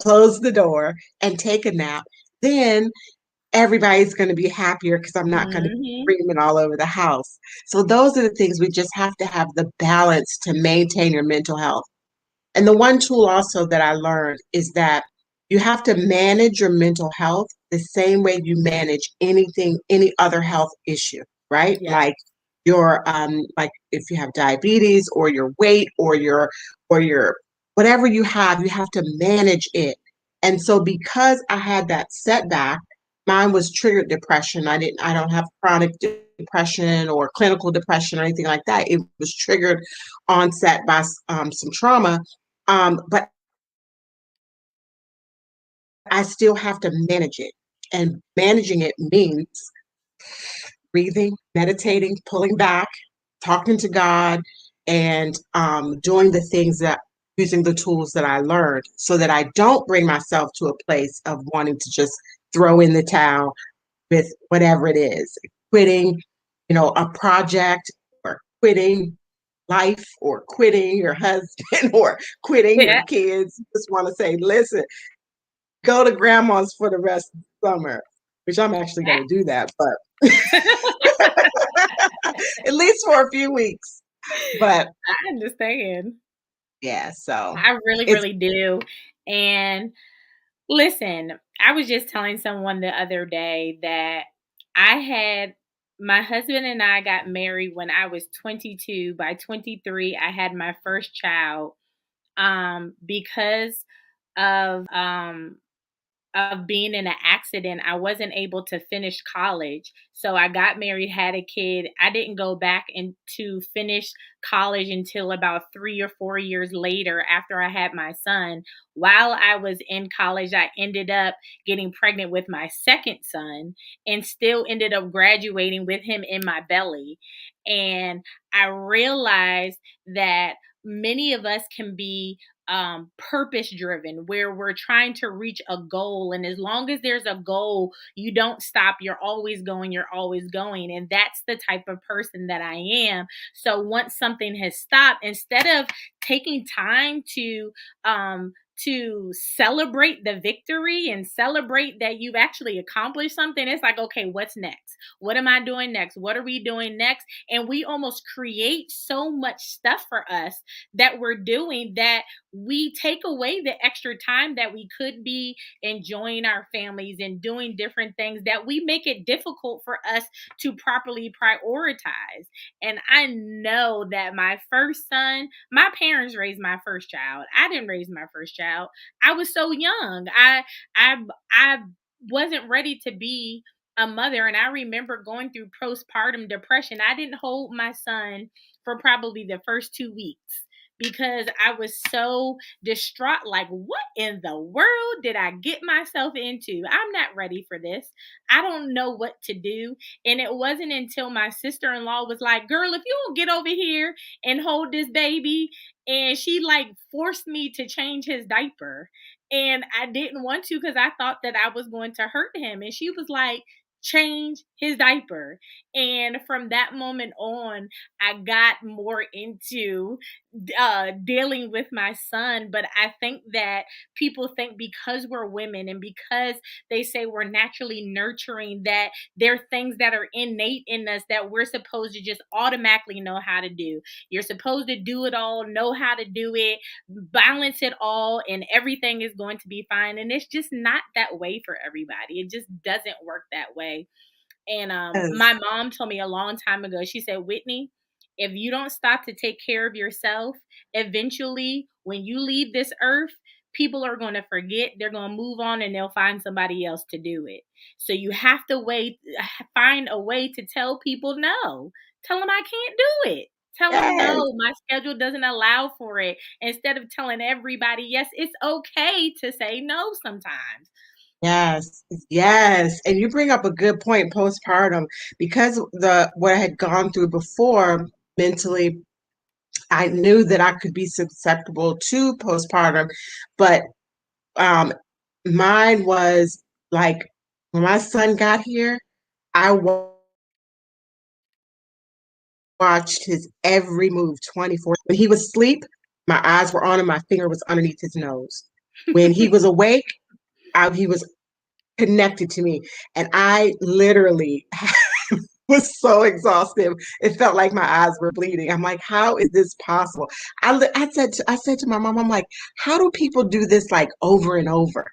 close the door, and take a nap, then everybody's going to be happier because I'm not going to be Mhm. screaming all over the house. So, those are the things we just have to have the balance to maintain your mental health. And the one tool also that I learned is that you have to manage your mental health the same way you manage anything, any other health issue, right? Yep. Like if you have diabetes or your weight or your whatever you have to manage it. And so because I had that setback, mine was triggered depression. I don't have chronic depression or clinical depression or anything like that. It was triggered onset by some trauma, but I still have to manage it. And managing it means breathing, meditating, pulling back, talking to God, and doing the things that using the tools that I learned so that I don't bring myself to a place of wanting to just throw in the towel with whatever it is, quitting, a project or quitting life or quitting your husband or quitting your Yeah. kids. Just want to say, listen, go to grandma's for the rest of the summer, which I'm actually going to do that, but at least for a few weeks. But I understand. yeah, so I really, it's really do. And listen, I was just telling someone the other day that I had my husband and I got married when I was 22. By 23, I had my first child. Because of being in an accident, I wasn't able to finish college. So I got married, had a kid. I didn't go back and to finish college until about 3 or 4 years later after I had my son. While I was in college, I ended up getting pregnant with my second son and still ended up graduating with him in my belly. And I realized that many of us can be purpose driven, where we're trying to reach a goal, and as long as there's a goal, you don't stop, you're always going, and that's the type of person that I am. So once something has stopped, instead of taking time to celebrate the victory and celebrate that you've actually accomplished something, it's like, okay, what's next? What am I doing next? What are we doing next? And we almost create so much stuff for us that we're doing, that we take away the extra time that we could be enjoying our families and doing different things, that we make it difficult for us to properly prioritize. And I know that my first son, my parents raised my first child. I didn't raise my first child. I was so young. I wasn't ready to be a mother, and I remember going through postpartum depression. I didn't hold my son for probably the first 2 weeks because I was so distraught. Like, what in the world did I get myself into? I'm not ready for this. I don't know what to do. And it wasn't until my sister in law was like, girl, if you don't get over here and hold this baby. And she like forced me to change his diaper. And I didn't want to because I thought that I was going to hurt him. And she was like, change his diaper. And from that moment on, I got more into dealing with my son. But I think that people think because we're women and because they say we're naturally nurturing, that there are things that are innate in us that we're supposed to just automatically know how to do. You're supposed to do it all, know how to do it, balance it all, and everything is going to be fine. And it's just not that way for everybody. It just doesn't work that way. And my Yes. mom told me a long time ago, she said, Whitney, if you don't stop to take care of yourself, eventually, when you leave this earth, people are going to forget, they're going to move on, and they'll find somebody else to do it. So you have to find a way to tell people no. Tell them I can't do it. Tell them Yes. no, my schedule doesn't allow for it. Instead of telling everybody, yes, it's okay to say no sometimes. Yes, yes. And you bring up a good point, postpartum, because the what I had gone through before mentally, I knew that I could be susceptible to postpartum, but um mine was like when my son got here, I watched his every move 24. When he was asleep, my eyes were on him, my finger was underneath his nose. When he was awake, he was connected to me. And I literally was so exhausted. It felt like my eyes were bleeding. I'm like, how is this possible? I said to my mom, I'm like, how do people do this like over and over?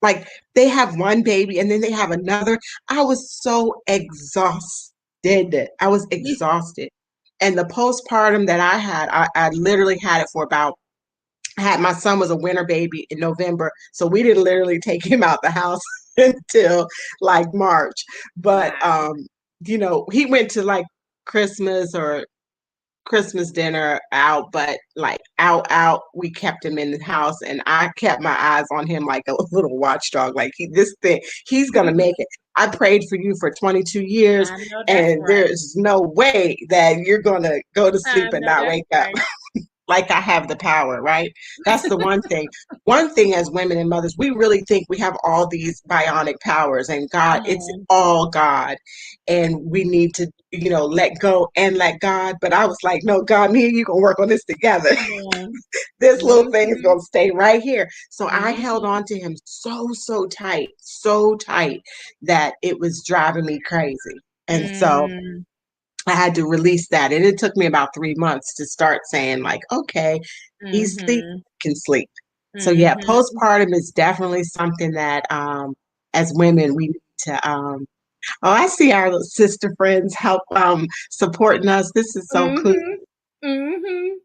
Like they have one baby and then they have another. I was so exhausted. I was exhausted. And the postpartum that I had, I literally had it for about I had my son was a winter baby in November, so we didn't literally take him out the house until like March. But Wow. he went to like Christmas or Christmas dinner out, but like out, we kept him in the house, and I kept my eyes on him like a little watchdog. Like he's gonna make it. I prayed for you for 22 years, I know that's and right. there's no way that you're gonna go to I sleep and know not that's wake up right. like I have the power, right? That's the one thing. One thing as women and mothers, we really think we have all these bionic powers and God, Come it's on. all God. And we need to, let go and let God. But I was like, no, God, me and you gonna work on this together. Come on. This little thing is Mhm. gonna stay right here. So I held Mhm. on to him so tight that it was driving me crazy. And so Mm. I had to release that. And it took me about 3 months to start saying, like, okay, he's sleep, Mhm. can sleep. So yeah, Mhm. postpartum is definitely something that as women we need to I see our little sister friends help supporting us. This is so cool. Mhm. Mhm.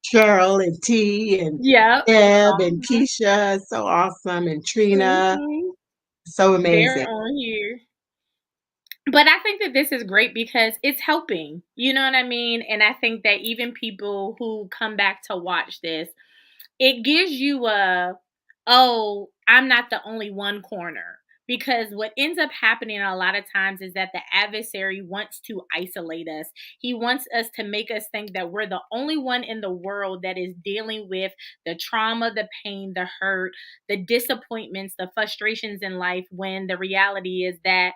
Cheryl and T and Yep. Deb and Uh-huh. Keisha, so awesome, and Trina, Mhm. so They're amazing. on here. But I think that this is great because it's helping. You know what I mean? And I think that even people who come back to watch this, it gives you a, oh, I'm not the only one corner. Because what ends up happening a lot of times is that the adversary wants to isolate us. He wants us to make us think that we're the only one in the world that is dealing with the trauma, the pain, the hurt, the disappointments, the frustrations in life, when the reality is that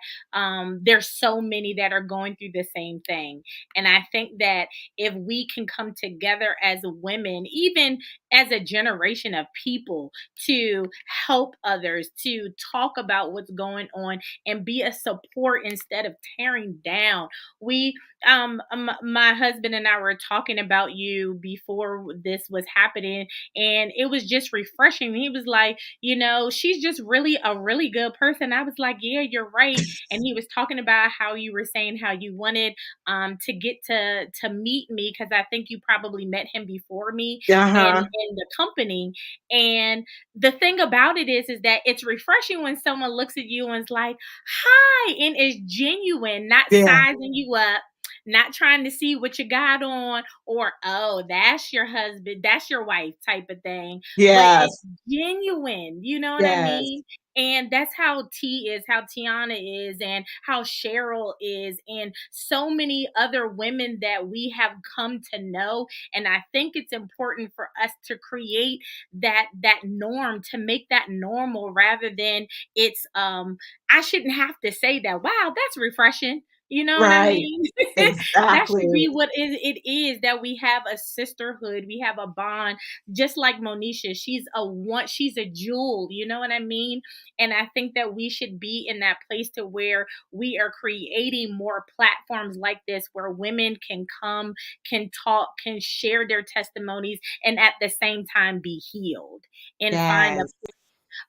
there's so many that are going through the same thing. And I think that if we can come together as women, even as a generation of people, to help others, to talk about what's going on and be a support instead of tearing down. We my husband and I were talking about you before this was happening, and it was just refreshing. He was like, she's just really a really good person. I was like, yeah, you're right. And he was talking about how you were saying how you wanted to get to meet me, because I think you probably met him before me Uh-huh. in the company. And the thing about it is that it's refreshing when someone looks at you and is like, hi, and is genuine, not Yeah. sizing you up, not trying to see what you got on, or, oh, that's your husband, that's your wife type of thing. But it's Yes. genuine, you know what I Yes. mean? And that's how T is, how Tiana is, and how Cheryl is, and so many other women that we have come to know. And I think it's important for us to create that norm, to make that normal, rather than it's I shouldn't have to say that. Wow, that's refreshing. You know what I Right. mean? That should Exactly. be what it is, that we have a sisterhood, we have a bond, just like Monisha. She's a jewel, you know what I mean? And I think that we should be in that place to where we are creating more platforms like this, where women can come, can talk, can share their testimonies, and at the same time be healed and find a Yes.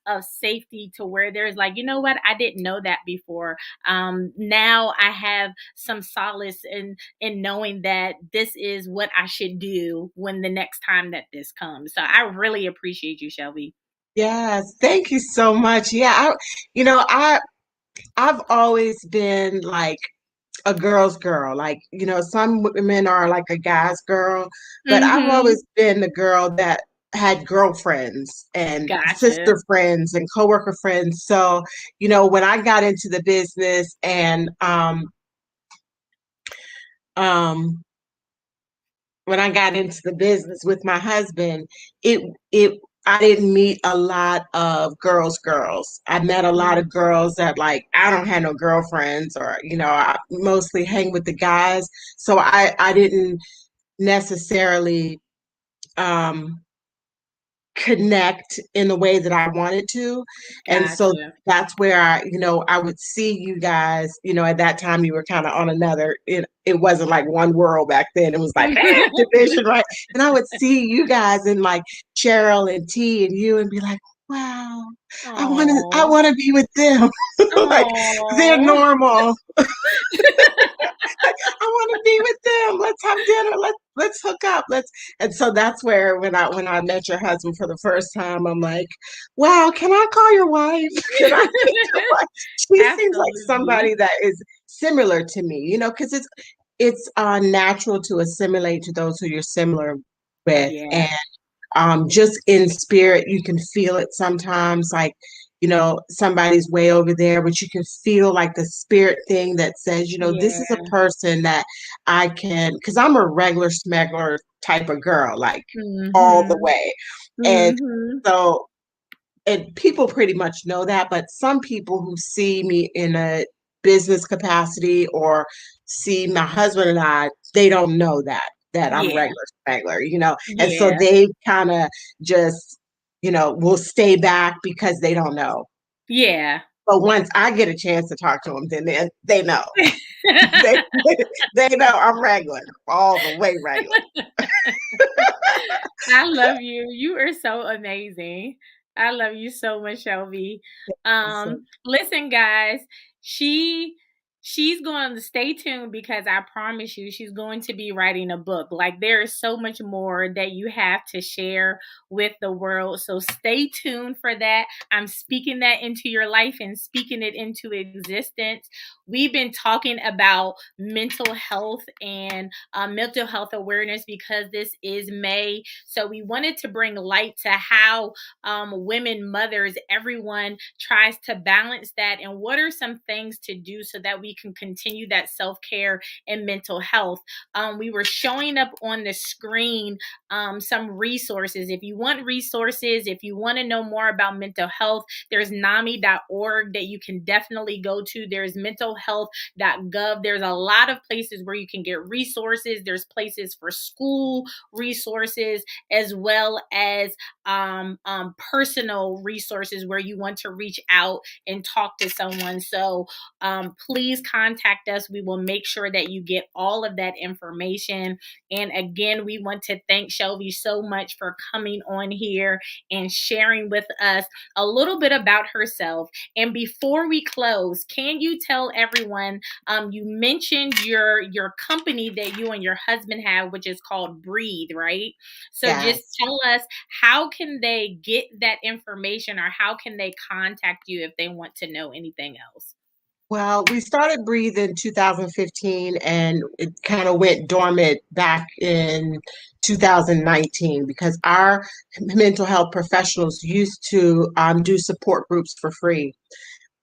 of safety, to where there's like, you know what, I didn't know that before. Now I have some solace in knowing that this is what I should do when the next time that this comes. So I really appreciate you, Shelby. Yes. Thank you so much. Yeah, you know, I've always been like a girl's girl. Like, some women are like a guy's girl, but I've Mm-hmm. always been the girl that had girlfriends and Gotcha. sister friends and coworker friends. So, when I got into the business and um when I got into the business with my husband, it I didn't meet a lot of girls. I met a lot of Mm, girls that like I don't have no girlfriends, or I mostly hang with the guys. So I didn't necessarily um connect in the way that I wanted to. And so gotcha. that's where I would see you guys, at that time you were kind of on another, it wasn't like one world back then. It was like division, right? And I would see you guys in like Cheryl and T and you and be like, wow, I Oh. want to be with them. Like they're Oh. normal. I want to be with them. Let's have dinner. Let's hook up. And so that's where when I met your husband for the first time, I'm like, wow, can I call your wife? Can I be your wife? She seems like Absolutely. somebody that is similar to me, because it's natural to assimilate to those who you're similar with. Yeah. And just in spirit, you can feel it sometimes, like, somebody's way over there, but you can feel like the spirit thing that says, this is a Yeah. person that I can, because I'm a regular smuggler type of girl, like all the Mm-hmm. way. And Mm-hmm. so, and people pretty much know that, but some people who see me in a business capacity or see my husband and I, they don't know that I'm Yeah. regular smuggler, and so Yeah. they kind of just, will stay back because they don't know. Yeah. But once I get a chance to talk to them, then they know. they they know I'm regular, all the way regular. I love you. You are so amazing. I love you so much, Shelby. So, Listen, guys, she she's going to stay tuned, because I promise you she's going to be writing a book. Like, there is so much more that you have to share with the world. So stay tuned for that. I'm speaking that into your life and speaking it into existence. we've been talking about mental health and mental health awareness because this is May. So we wanted to bring light to how women, mothers, everyone tries to balance that, and what are some things to do so that we can continue that self care and mental health. We were showing up on the screen some resources. If you want resources, if you want to know more about mental health, there's NAMI.org that you can definitely go to. There's mentalhealth.gov. There's a lot of places where you can get resources. There's places for school resources, as well as personal resources where you want to reach out and talk to someone. So please contact us. We will make sure that you get all of that information. And again, we want to thank Shelby so much for coming on here and sharing with us a little bit about herself. And before we close, can you tell everyone, you mentioned your company that you and your husband have, which is called Breathe, right? So just Yes. tell us, how can they get that information, or how can they contact you if they want to know anything else? Well, we started Breathe in 2015 and it kind of went dormant back in 2019 because our mental health professionals used to do support groups for free.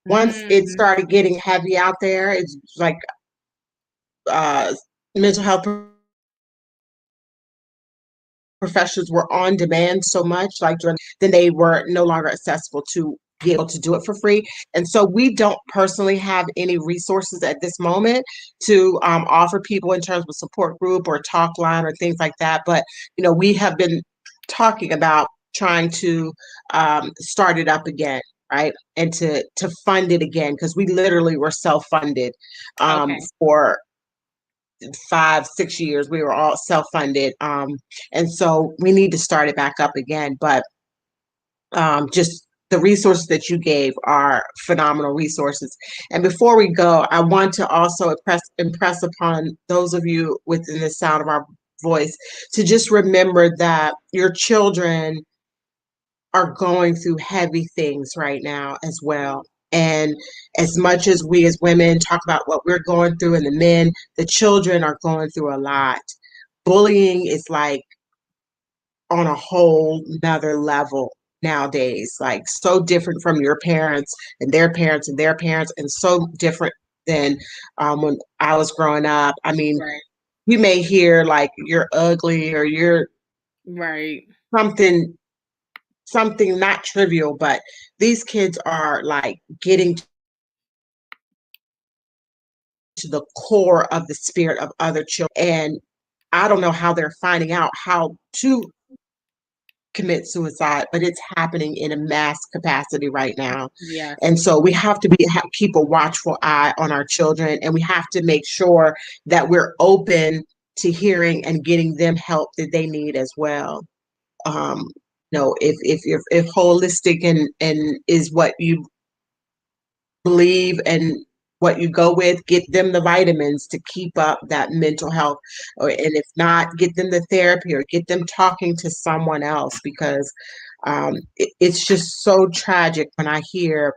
Once it Mm, started getting heavy out there, it's like uh, mental health professionals were on demand so much, like then they were no longer accessible to be able to do it for free. And so we don't personally have any resources at this moment to offer people in terms of support group or talk line or things like that. But we have been talking about trying to start it up again, right? And to fund it again, because we literally were self-funded okay. for 5, 6 years. We were all self-funded, and so we need to start it back up again. But just the resources that you gave are phenomenal resources. And before we go, I want to also impress upon those of you within the sound of our voice to just remember that your children are going through heavy things right now as well. And as much as we as women talk about what we're going through, and the men, the children are going through a lot. Bullying is like on a whole nother level nowadays, like so different from your parents and their parents and their parents, and so different than when I was growing up. I mean, Right. you may hear like you're ugly or you're Right. something something not trivial, but these kids are like getting to the core of the spirit of other children. And I don't know how they're finding out how to commit suicide, but it's happening in a mass capacity right now. Yes. And so we have to keep a watchful eye on our children, and we have to make sure that we're open to hearing and getting them help that they need as well. Um, if holistic and is what you believe and what you go with, get them the vitamins to keep up that mental health. And if not, get them the therapy or get them talking to someone else, because it's just so tragic when I hear.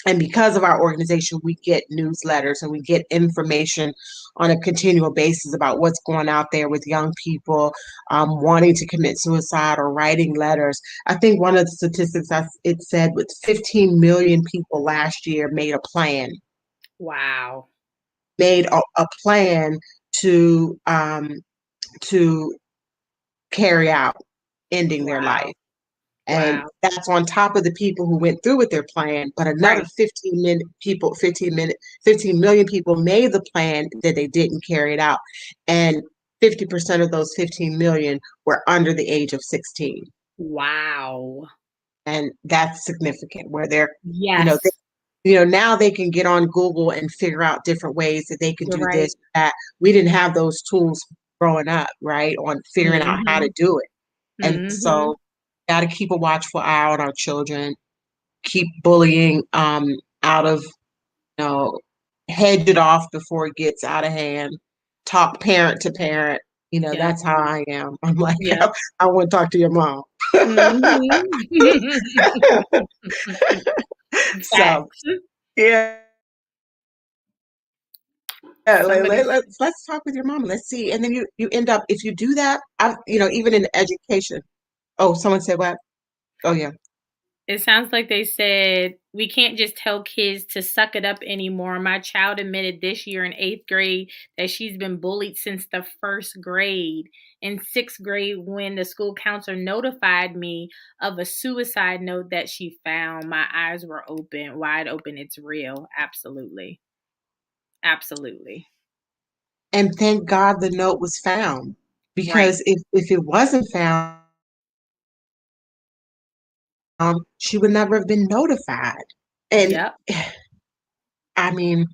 And because of our organization, we get newsletters and we get information on a continual basis about what's going out there with young people wanting to commit suicide or writing letters. I think one of the statistics it said with 15 million people last year Wow. made a plan to carry out ending their life. Wow. And Wow. that's on top of the people who went through with their plan, but another Right. 15 million people made the plan that they didn't carry it out. And 50% of those 15 million were under the age of 16. Wow. And that's significant where they're, you know, Yes. now they can get on Google and figure out different ways that they can You're do right. this, that. We didn't have those tools growing up, right? On figuring out how to Mhm. do it. And Mhm. so got to keep a watchful eye on our children, keep bullying out of, hedge it off before it gets out of hand, talk parent to parent. Yes. That's how I am. I'm like, Yes. I want to talk to your mom. Mhm. So, Facts. yeah. Somebody, let's talk with your mom. Let's see. And then you end up, if you do that, even in education. Oh, someone said what? Oh yeah. it sounds like they said, we can't just tell kids to suck it up anymore. My child admitted this year in 8th grade that she's been bullied since the 1st grade. In 6th grade, when the school counselor notified me of a suicide note that she found, my eyes were open, wide open. It's real. Absolutely. Absolutely. And thank God the note was found. Right. Because if it wasn't found, she would never have been notified. And Yep. I mean,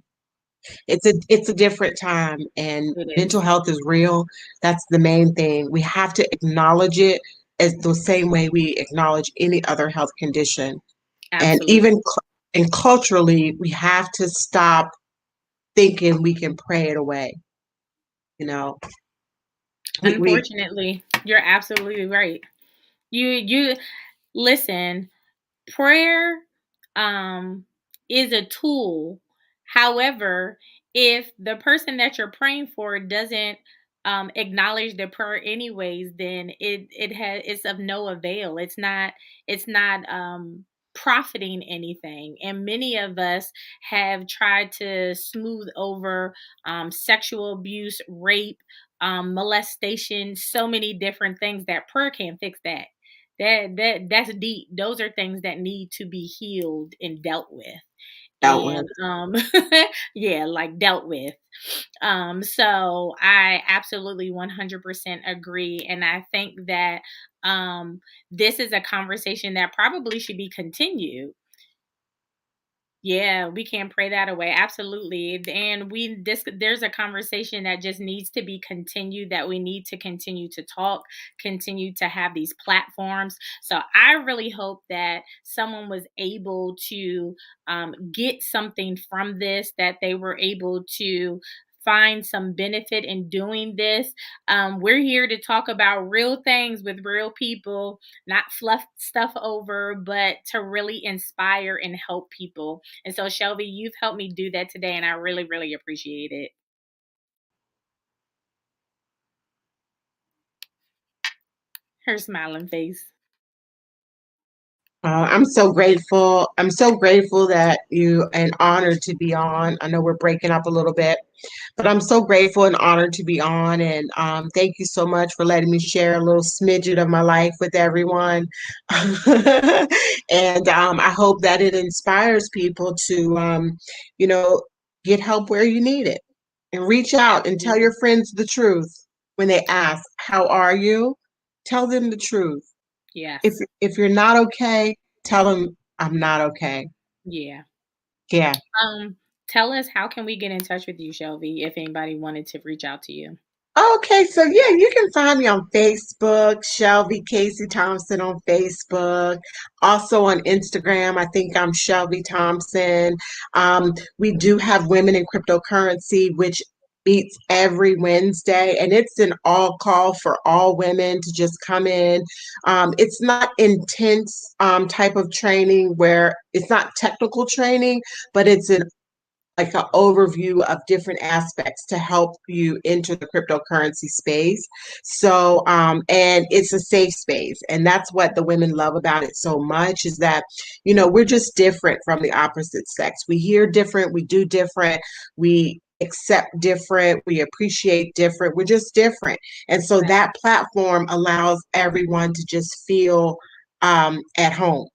it's a different time, and It mental is. health is real. That's the main thing. We have to acknowledge it as the same way we acknowledge any other health condition. And Absolutely. and culturally, we have to stop thinking we can pray it away. You know, we Unfortunately, you're absolutely right. You listen, prayer um is a tool. However, if the person that you're praying for doesn't acknowledge the prayer anyways, then it's of no avail. It's not profiting anything. And many of us have tried to smooth over sexual abuse, rape, molestation, so many different things that prayer can't fix that. That's deep. Those are things that need to be healed and dealt with. dealt with. And yeah, like dealt with. So I absolutely 100% agree, and I think that this is a conversation that probably should be continued. Yeah, we can't pray that away. Absolutely. And there's a conversation that just needs to be continued, that we need to continue to talk, continue to have these platforms. So I really hope that someone was able to get something from this, that they were able to find some benefit in doing this. We're here to talk about real things with real people, not fluff stuff over, but to really inspire and help people. And so, Shelby, you've helped me do that today, and I really, really appreciate it. Her smiling face. I'm so grateful. I'm so grateful that you and honored to be on. I know we're breaking up a little bit, but I'm so grateful and honored to be on. And thank you so much for letting me share a little smidget of my life with everyone. And I hope that it inspires people to, you know, get help where you need it, and reach out and tell Absolutely. your friends the truth when they ask, "How are you?" Tell them the truth. If Yes. if you're not okay, tell them I'm not okay. Yeah. Yeah. Um, Tell us, how can we get in touch with you, Shelby, if anybody wanted to reach out to you? Okay, so yeah, you can find me on Facebook, Shelby Casey Thompson on Facebook. Also on Instagram, I think I'm Shelby Thompson. We do have Women in Cryptocurrency, which meets every Wednesday, and it's an all call for all women to just come in. It's not intense type of training where it's not technical training, but it's an like an overview of different aspects to help you enter the cryptocurrency space. So, and it's a safe space. And that's what the women love about it so much, is that, we're just different from the opposite sex. We hear different, we do different, we accept different, we appreciate different, we're just different. And so Right. that platform allows everyone to just feel at home,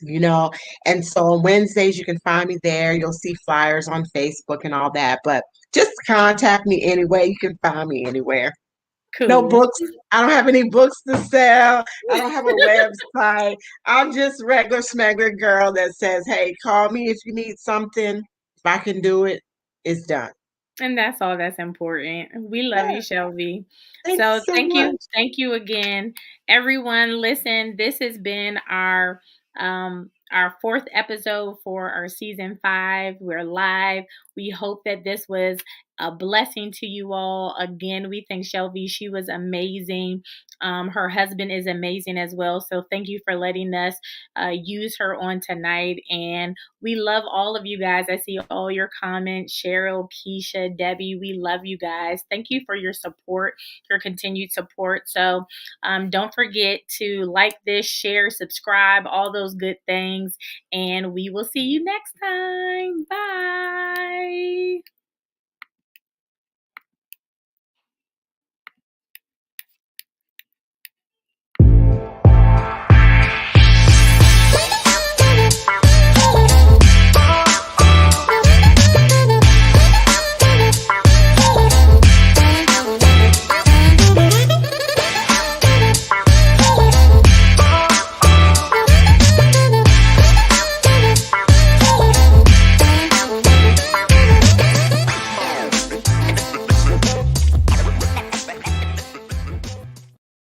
you know. And so on Wednesdays, you can find me there. You'll see flyers on Facebook and all that. But just contact me anyway. You can find me anywhere. No Cool. books. I don't have any books to sell. I don't have a website. I'm just regular smuggler girl that says, hey, call me if you need something. If I can do it, it's done. And that's all that's important. We love Yeah. you, Shelby. Thank you So so much. thank you again, everyone. Listen, this has been our fourth episode for our season 5. We're live. We hope that this was a blessing to you all. Again, we thank Shelby. She was amazing. Her husband is amazing as well. So thank you for letting us use her on tonight. And we love all of you guys. I see all your comments. Cheryl, Keisha, Debbie, we love you guys. Thank you for your support, your continued support. So don't forget to like this, share, subscribe, all those good things. And we will see you next time. Bye.